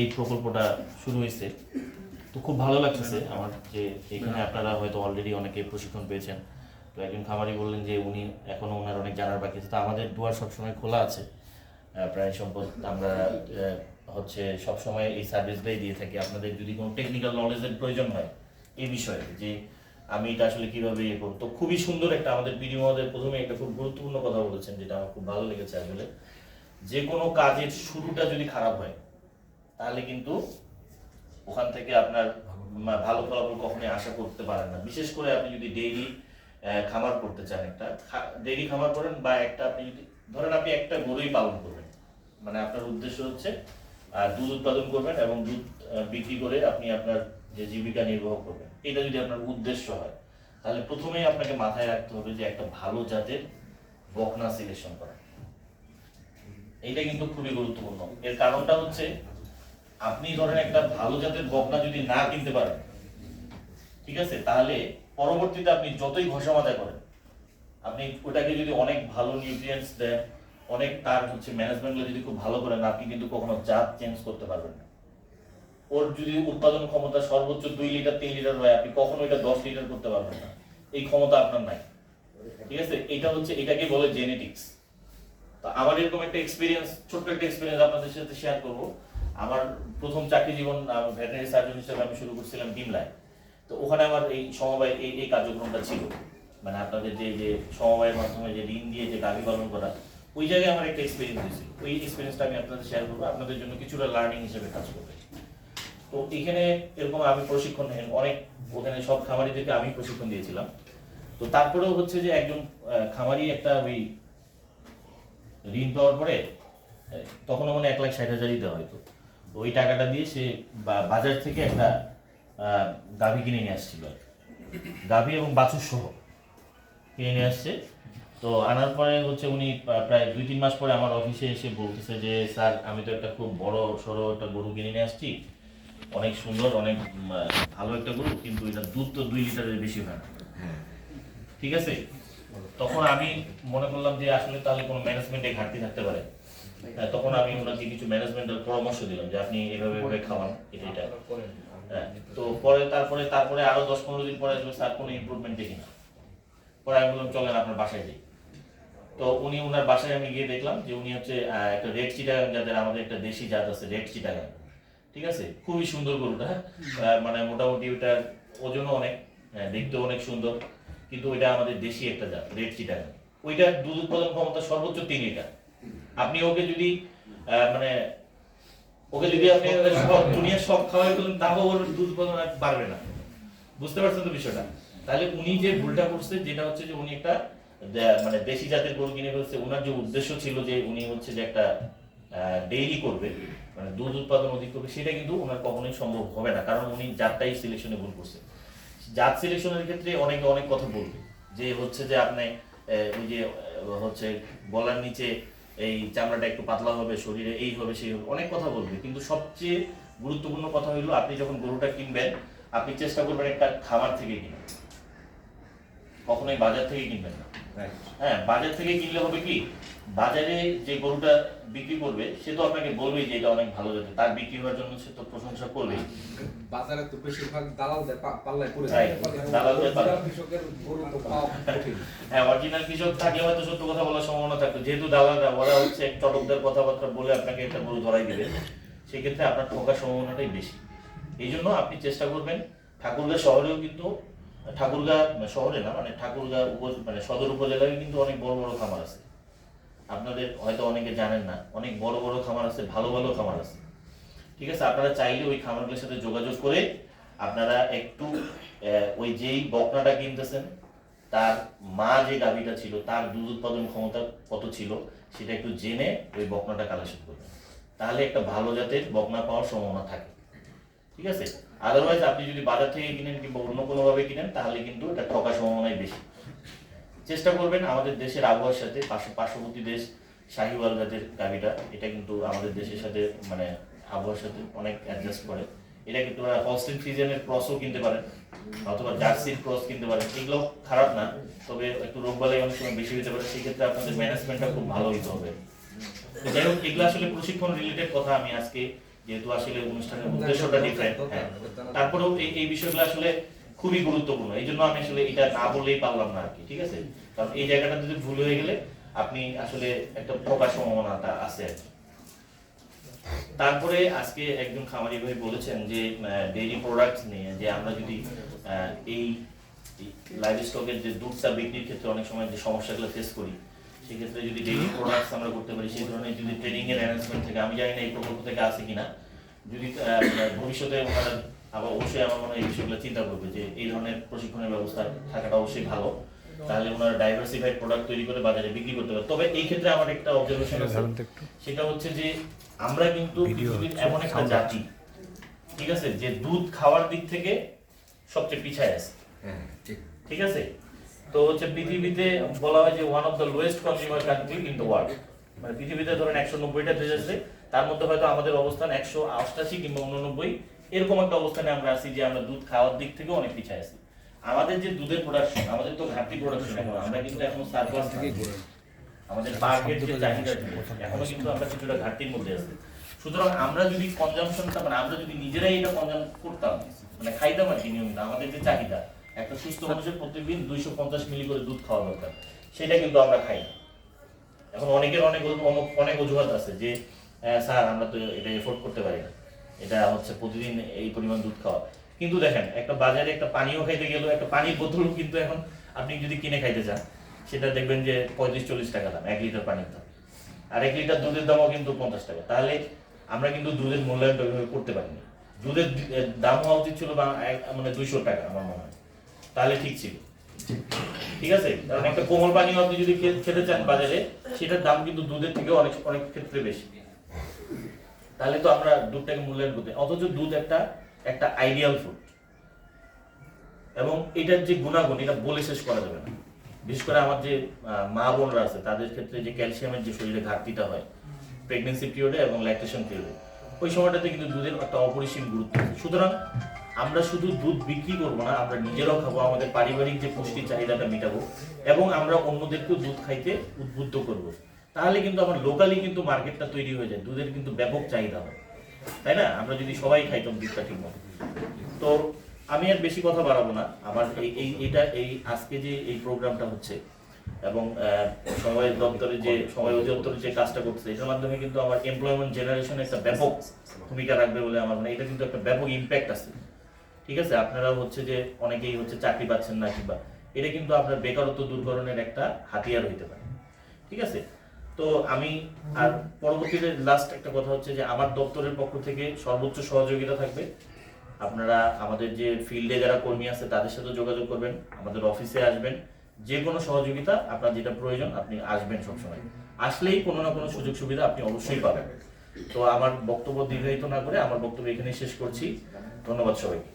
এই প্রকল্পটা শুরু হয়েছে। তো খুব ভালো লাগতেছে আমার যে এখানে আপনারা হয়তো অলরেডি অনেকে প্রশিক্ষণ পেয়েছেন। তো একজন খামারি বললেন যে উনি এখনও ওনার অনেক জানার বাকি আছে। তো আমাদের দুয়ার সবসময় খোলা আছে। প্রাণী সম্পদ আমরা হচ্ছে সবসময় এই সার্ভিসটাই দিয়ে থাকি। আপনাদের যদি কোনো টেকনিক্যাল নলেজের প্রয়োজন হয় এই বিষয়ে যে আমি এটা আসলে কীভাবে ইয়ে করব, তো খুবই সুন্দর একটা আমাদের বিডি মহোদয় প্রথমে একটা খুব গুরুত্বপূর্ণ কথা বলেছেন, যেটা আমার খুব ভালো লেগেছে। আসলে যে কোনো কাজের শুরুটা যদি খারাপ হয় তাহলে কিন্তু ওখান থেকে আপনার ভালো ফলাফল কখনোই আশা করতে পারেন না। বিশেষ করে আপনি যদি ডেইরি খামার করতে চান, একটা ডেইরি খামার করেন বা একটা আপনি যদি ধরেন আপনি একটা গরুই পালন করবেন, মানে আপনার উদ্দেশ্য হচ্ছে দুধ উৎপাদন করবেন এবং দুধ বিক্রি করে আপনি আপনার যে জীবিকা নির্বাহ করবেন, এটা যদি আপনার উদ্দেশ্য হয় তাহলে প্রথমেই আপনাকে মাথায় রাখতে হবে যে একটা ভালো জাতের বকনা সিলেকশন করা। এইটা কিন্তু খুবই গুরুত্বপূর্ণ। এর কারণটা হচ্ছে আপনি ধরেন একটা ভালো জাতের বকনা যদি না কিনতে পারেন, ঠিক আছে, তাহলে পরবর্তীতে আপনি যতই ঘষা মাজা করেন, আপনি ওটাকে যদি অনেক ভালো নিউট্রিয়েন্টস দেন, অনেক তার হচ্ছে ম্যানেজমেন্টগুলো যদি খুব ভালো করেন, আপনি কিন্তু কখনো জাত চেঞ্জ করতে পারবেন না। ওর যদি উৎপাদন ক্ষমতা সর্বোচ্চ 2 লিটার 3 লিটার হয়, আপনি কখনো এটা 10 লিটার করতে পারবেন না। এই ক্ষমতা আপনার নাই, ঠিক আছে। এটা হচ্ছে, এটাকে বলে জেনেটিক্স। তো আমার এরকম একটা এক্সপিরিয়েন্স, ছোট্ট একটা এক্সপিরিয়েন্স আপনাদের সাথে শেয়ার করব। আমার প্রথম চাকরি জীবন ভেটেরিনারি সার্জন হিসেবে আমি শুরু করছিলাম ডিমলায়। তো ওখানে আমার এই সমবায় এই কার্যক্রমটা ছিল, মানে আপনাদের যে সমবায়ের মাধ্যমে যে ঋণ দিয়ে যে গাভী পালন করা, ওই জায়গায় আমার একটা এক্সপিরিয়েন্স হয়েছিল। ওই এক্সপিরিয়েন্সটা আমি আপনাদের শেয়ার করবো, আপনাদের জন্য কিছুটা লার্নিং হিসেবে কাজ করবে। তো এখানে এরকম আমি প্রশিক্ষণ অনেক, ওখানে সব খামারিদেরকে আমি প্রশিক্ষণ দিয়েছিলাম। তো তারপরেও হচ্ছে যে একজন খামারি একটা ওই ঋণ পাওয়ার পরে তখন মানে 1,60,000 দেওয়া হয়তো, ওই টাকাটা দিয়ে সে বাজার থেকে একটা গাভী কিনে নিয়ে আসছিল, গাভী এবং বাছুর সহ কিনে নিয়ে আসছে। তো আনার পরে হচ্ছে উনি প্রায় 2-3 মাস পরে আমার অফিসে এসে বলতেছে যে স্যার, আমি তো একটা খুব বড় সড়ো একটা গরু কিনে নিয়ে আসছি, অনেক সুন্দর, অনেক ভালো একটা গরু, কিন্তু এটা দুধ তো 2 লিটারের বেশি হয় না, ঠিক আছে। তখন আমি মনে করলাম যে আসলে তাহলে কোনো ম্যানেজমেন্টে ঘাটতি থাকতে পারে। তখন আমি ওনাকে কিছু ম্যানেজমেন্টের পরামর্শ দিলাম যে আপনি এভাবে খাওয়ান এটা। তো তারপরে আরো 10-15 দিন পরে আসলে স্যার কোনো ইমপ্রুভমেন্ট দেখি না। পরে আমি বললাম চলেন আপনার বাসায় যাই। তো ওনার বাসায় আমি গিয়ে দেখলাম যে উনি হচ্ছে একটা রেড চিটাগাং জাতের, আমাদের একটা দেশি জাত আছে রেড চিটাগাং, ঠিক আছে, খুবই সুন্দর গরুটা। মানে মোটামুটি ওটার ওজনও অনেক, দেখতেও অনেক সুন্দর, কিন্তু ওইটা আমাদের দেশি একটা জাত রেড চিটাগাং। ওইটার দুধ উৎপাদন ক্ষমতা সর্বোচ্চ 3 লিটার। আপনি ওকে যদি আপনি দুনিয়ার সব খাওয়াই বলেন, তাও ওর দুধ উৎপাদন আর পারবে না। বুঝতে পারছেন তো বিষয়টা? তাহলে উনি যে ভুলটা করছে, যেটা হচ্ছে যে উনি একটা মানে দেশি জাতের গরু কিনে ফেলছে। ওনার যে উদ্দেশ্য ছিল যে উনি হচ্ছে যে একটা ডেইরি করবে, মানে দুধ উৎপাদন অধিক করবে, সেটা কিন্তু ওনার কখনোই সম্ভব হবে না, কারণ উনি জাতটাই সিলেকশনে ভুল করছে। জাত সিলেকশনের ক্ষেত্রে অনেকে অনেক কথা বলবে যে হচ্ছে যে আপনি ওই যে হচ্ছে গলার নিচে এই চামড়াটা একটু পাতলা হবে, শরীরে এই হবে সেই হবে, অনেক কথা বলবে। কিন্তু সবচেয়ে গুরুত্বপূর্ণ কথা হলো, আপনি যখন গরুটা কিনবেন, আপনি চেষ্টা করবেন একটা খামার থেকে কিনে, কখনোই বাজার থেকে কিনবেন না। হ্যাঁ, বাজার থেকে কিনলে হবে কি, বাজারে যে গরুটা বিক্রি করবে সে তো আপনাকে বলবেই যে এটা অনেক ভালো জাতের, তার বিক্রি হওয়ার জন্য সে তো প্রশংসা করবেই। বাজারে তো বেশিরভাগ দালালদের পাল্লায় পড়ে যায়, দালালদের পাল্লায়। কৃষকের গরু তো পাওয়া কঠিন। হ্যাঁ, অরিজিনাল কৃষক থাকলে হয়তো সত্য কথা বলার সম্ভাবনা থাকতো, যেহেতু দালালরা ওরা হচ্ছে চটকদের কথাবার্তা বলে আপনাকে একটা গরু ধরাই দিবে, সেক্ষেত্রে আপনার ঠকার সম্ভাবনাটাই বেশি। এই জন্য আপনি চেষ্টা করবেন, ঠাকুরগাঁ শহরেও কিন্তু, ঠাকুরগাঁ শহরে না, মানে ঠাকুরগাঁ মানে সদর উপজেলায় কিন্তু অনেক বড় বড় খামার আছে। আপনাদের হয়তো অনেকে জানেন না, অনেক বড় বড় খামার আছে, ভালো ভালো খামার আছে, ঠিক আছে। আপনারা চাইলে ওই খামারগুলোর সাথে যোগাযোগ করে আপনারা একটু ওই যেই বকনাটা কিনতেছেন তার মা যে গাভীটা ছিল তার দুধ উৎপাদন ক্ষমতা কত ছিল সেটা একটু জেনে ওই বকনাটা কালেকশন করবেন, তাহলে একটা ভালো জাতের বকনা পাওয়ার সম্ভাবনা থাকে, ঠিক আছে। আদারওয়াইজ আপনি যদি বাজার থেকে কিনেন কিংবা অন্য কোনোভাবে কিনেন, তাহলে কিন্তু এটা ঠকার সম্ভাবনাই বেশি। চেষ্টা করবেন আমাদের দেশের আবহাওয়ার সাথে, পার্শ্ববর্তী দেশ শাহিওয়াল জাতের গাভীটা, এটা কিন্তু আমাদের দেশের সাথে মানে আবহাওয়ার সাথে অনেক অ্যাডজাস্ট করে। এটা কিন্তু হলস্টিন ফ্রিজিয়ানের ক্রসও কিনতে পারেন, অথবা জার্সির ক্রস কিনতে পারেন, এগুলো খারাপ না, তবে একটু রোগবালাই অনেক সময় বেশি হতে পারে, সেক্ষেত্রে আপনাদের ম্যানেজমেন্টটা খুব ভালো হতে হবে। যাই হোক, এগুলো আসলে প্রশিক্ষণ রিলেটেড কথা আমি আজকে যেহেতু আসলে অনুষ্ঠানের উদ্দেশ্যটা ডিফারেন্ট। তারপরেও এই বিষয়গুলো আসলে খুবই গুরুত্বপূর্ণ, এই জন্য আমি আসলে এটা না বললেই পারলাম না আর কি, ঠিক আছে? কারণ এই জায়গাটা যদি ভুল হয়ে গেলে আপনি আসলে একটা প্রকাশ সম্ভাবনাটা আছে আর কি। তারপরে আজকে একজন খামারি ভাই বলেছেন যে ডেইরি প্রোডাক্টস নিয়ে, যে আমরা যদি এই লাইভ স্টকের যে দুধটা বিক্রির ক্ষেত্রে অনেক সময় যে সমস্যাগুলো ফেস করি, সেক্ষেত্রে যদি ডেইরি প্রোডাক্টস আমরা করতে পারি, সেই ধরনের যদি ট্রেনিং এর অ্যারেঞ্জমেন্ট থেকে, আমি জানি না এই প্রকল্প থেকে আছে কিনা, যদি ভবিষ্যতে ওনারা আবার অবশ্যই আমার মনে হয় এই বিষয়গুলো চিন্তা করবে যে এই ধরনের প্রশিক্ষণের ব্যবস্থা থাকাটা অবশ্যই ভালো, তাহলে ওনারা ডাইভার্সিফাইড প্রোডাক্ট তৈরি করে বাজারে বিক্রি করতে পারে। তবে এই ক্ষেত্রে আমার একটা অবজারভেশন আছে, সেটা হচ্ছে যে আমরা কিন্তু পৃথিবীর এমন একটা জাতি, ঠিক আছে, যে দুধ খাওয়ার দিক থেকে সবচেয়ে পিছায় আছে, ঠিক আছে? তো হচ্ছে পৃথিবীতে বলা হয় যে one of the lowest consumer country in the world, মানে পৃথিবীতে ধরেন 190টা দেশ আছে, তার মধ্যে হয়তো আমাদের অবস্থান 188 কিংবা 89 এরকম একটা অবস্থানে আমরা আছি, যে আমরা দুধ খাওয়ার দিক থেকে অনেক পিছায় আছি। আমাদের যে দুধের প্রোডাকশন, আমাদের তো ঘাটতি প্রোডাকশন, এখন আমরা কিন্তু এখন সার্ভাস থেকে আমাদের টার্গেট যে চাহিদা এখনো কিন্তু আমরা কিছুটা ঘাটতির মধ্যে আছি। সুতরাং আমরা যদি কনজাম্পশনটা, মানে আমরা যদি নিজেরাই এটা কনজাম করতাম, মানে খাইতাম আর কি নিয়মিত, আমাদের যে চাহিদা, একটা সুস্থ মানুষের প্রত্যেকদিন 250 মিলি করে দুধ খাওয়া দরকার, সেটা কিন্তু আমরা খাই না। এখন অনেকের অনেক অজুহাত আছে যে স্যার আমরা তো এটা এফোর্ড করতে পারি না, এটা হচ্ছে প্রতিদিন এই পরিমাণ দুধ খাওয়া। কিন্তু দেখেন, একটা বাজারে একটা পানিও খাইতে গেলেও একটা পানির বোতলও কিন্তু এখন আপনি যদি কিনে খাইতে চান, সেটা দেখবেন যে 35-40 টাকা দাম 1 লিটার পানির দাম, আর 1 লিটার দুধের দামও কিন্তু 50 টাকা। তাহলে আমরা কিন্তু দুধের মূল্যায়ন করতে পারিনি। দুধের দাম হওয়া উচিত ছিল মানে 200 টাকা আমার মনে হয়, তাহলে ঠিক ছিল, ঠিক আছে? কারণ একটা কোমল পানীয় আপনি যদি খেতে চান বাজারে, সেটার দাম কিন্তু দুধের থেকে অনেক অনেক ক্ষেত্রে বেশি। তাহলে তো আমরা দুধটাকে মূল্যায়ন করতে, অথচ দুধ একটা আইডিয়াল ফুড, এবং এটার যে গুণাগুণ এটা বলে শেষ করা যাবে না। বিশেষ করে আমার যে মা বোনরা আছে, তাদের ক্ষেত্রে যে ক্যালসিয়ামের যে শরীরে ঘাটতিটা হয় প্রেগনেন্সি পিরিয়ডে এবং ল্যাকটেশন পিরিয়ডে, ওই সময়টাতে কিন্তু দুধের একটা অপরিসীম গুরুত্ব আছে। সুতরাং আমরা শুধু দুধ বিক্রি করবো না, আমরা নিজেরাও খাবো, আমাদের পারিবারিক যে পুষ্টি চাহিদাটা মেটাবো, এবং আমরা অন্যদেরকেও দুধ খাইতে উদ্বুদ্ধ করবো। তাহলে কিন্তু আমার লোকালি কিন্তু মার্কেটটা তৈরি হয়ে যায়, দুধের কিন্তু ব্যাপক চাহিদা হয়, তাই না? আমরা যদি সবাই খাইতাম দুধটা ঠিক মতো। তো আমি আর বেশি কথা বাড়াবো না। আমার এই আজকে যে এই প্রোগ্রামটা হচ্ছে, এবং সমবায় দপ্তরের যে সমবায় অধিদপ্তরের যে কাজটা করছে, এটার মাধ্যমে কিন্তু আমার এমপ্লয়মেন্ট জেনারেশনে একটা ব্যাপক ভূমিকা রাখবে বলে আমার মানে, এটা কিন্তু একটা ব্যাপক ইম্প্যাক্ট আছে, ঠিক আছে? আপনারা হচ্ছে যে অনেকেই হচ্ছে চাকরি পাচ্ছেন না, কিংবা এটা কিন্তু আপনার বেকারত্ব দূরকরণের একটা হাতিয়ার হইতে পারে, ঠিক আছে? তো আমি আর পরবর্তীতে লাস্ট একটা কথা হচ্ছে যে আমার দপ্তরের পক্ষ থেকে সর্বোচ্চ সহযোগিতা থাকবে। আপনারা আমাদের যে ফিল্ডে যারা কর্মী আছে তাদের সাথে যোগাযোগ করবেন, আমাদের অফিসে আসবেন, যে কোনো সহযোগিতা আপনার যেটা প্রয়োজন আপনি আসবেন, সবসময় আসলেই কোনো না কোনো সুযোগ সুবিধা আপনি অবশ্যই পাবেন। তো আমার বক্তব্য দীর্ঘায়িত না করে আমার বক্তব্য এখানে শেষ করছি। ধন্যবাদ সবাইকে।